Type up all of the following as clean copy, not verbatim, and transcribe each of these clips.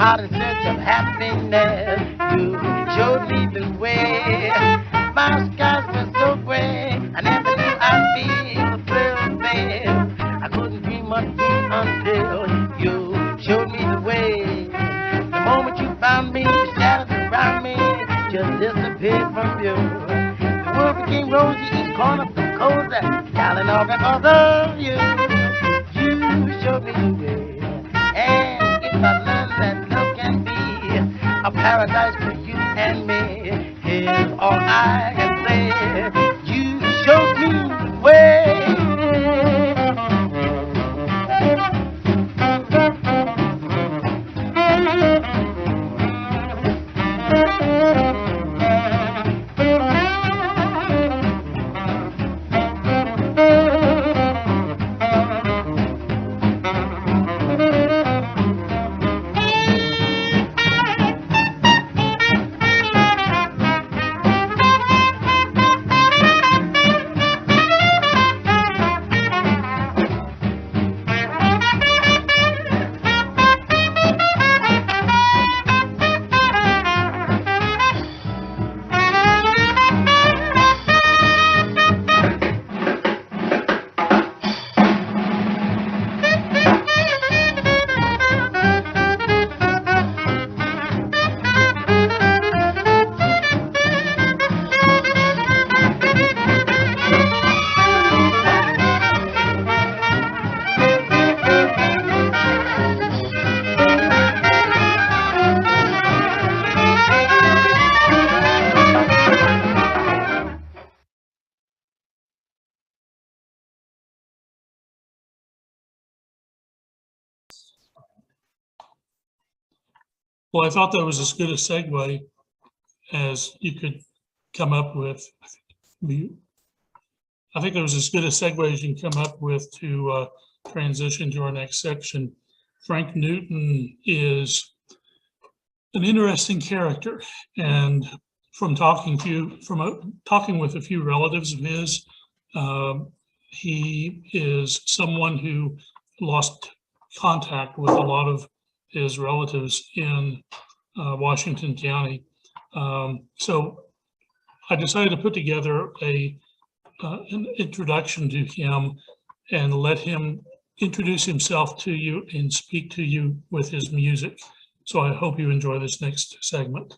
out in search of happiness. You showed me the way. My skies were so gray. I never knew I'd feel the thrill there. I couldn't dream a dream until you showed me the way. The moment you found me, the shadows around me just disappeared from view. The world became rosy, each corner from cozy, darling, all because of you. You showed me the way, and if I learned that love can be a paradise for you and me, here's all I can say. You showed me the way. Well, I thought that was as good a segue as you could come up with. I think it was as good a segue as you can come up with to transition to our next section. Frank Newton is an interesting character, and from talking with a few relatives of his, he is someone who lost contact with a lot of his relatives in Washington County. So I decided to put together an introduction to him and let him introduce himself to you and speak to you with his music. So I hope you enjoy this next segment.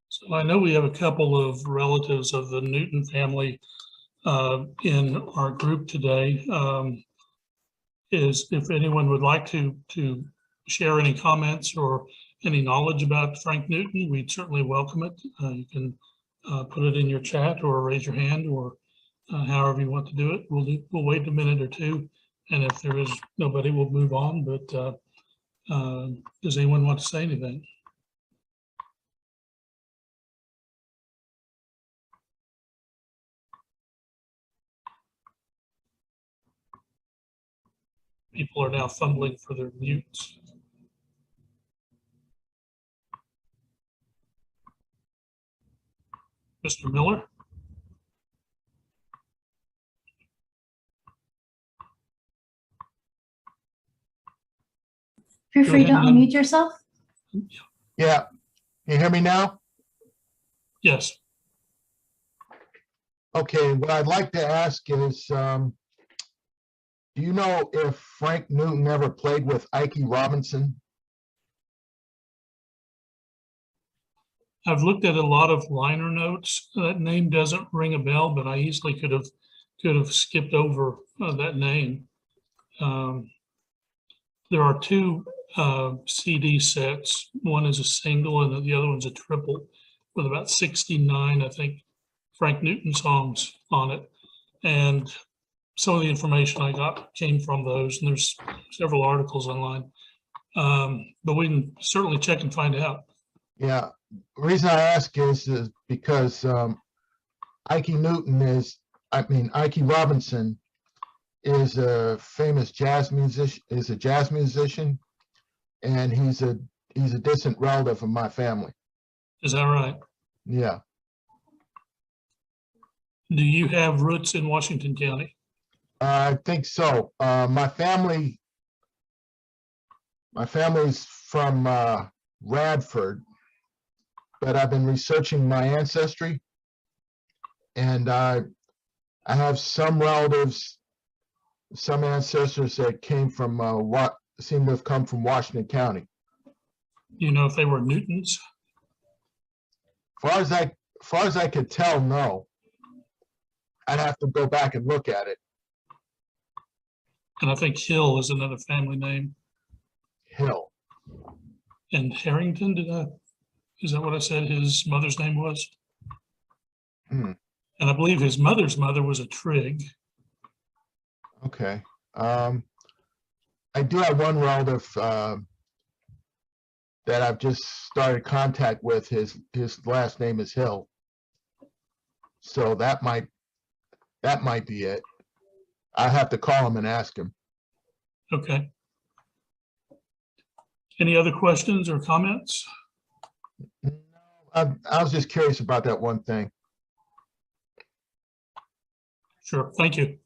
So I know we have a couple of relatives of the Newton family in our group today. Is if anyone would like to share any comments or any knowledge about Frank Newton, we'd certainly welcome it. You can put it in your chat or raise your hand or however you want to do it. We'll wait a minute or two, and if there is nobody, we'll move on. But does anyone want to say anything? People are now fumbling for their mutes. Mr. Miller? Feel Go free to ahead and- unmute yourself. Yeah, can you hear me now? Yes. Okay, what I'd like to ask is, do you know if Frank Newton ever played with Ike Robinson? I've looked at a lot of liner notes. That name doesn't ring a bell, but I easily could have skipped over that name. There are two CD sets. One is a single and the other one's a triple with about 69, I think, Frank Newton songs on it. And some of the information I got came from those, and there's several articles online. But we can certainly check and find out. Yeah, the reason I ask is because Ike Robinson is a famous jazz musician, and he's a distant relative of my family. Is that right? Yeah. Do you have roots in Washington County? I think so. My family's from Radford, but I've been researching my ancestry, and I have some relatives, some ancestors that came from what seem to have come from Washington County. Do you know if they were Newtons? Far as I could tell, no. I'd have to go back and look at it. And I think Hill is another family name. Hill. And Harrington, is that what I said his mother's name was? Hmm. And I believe his mother's mother was a Trigg. Okay. I do have one relative that I've just started contact with. His last name is Hill. So that might be it. I have to call him and ask him. Okay. Any other questions or comments? I was just curious about that one thing. Sure. Thank you.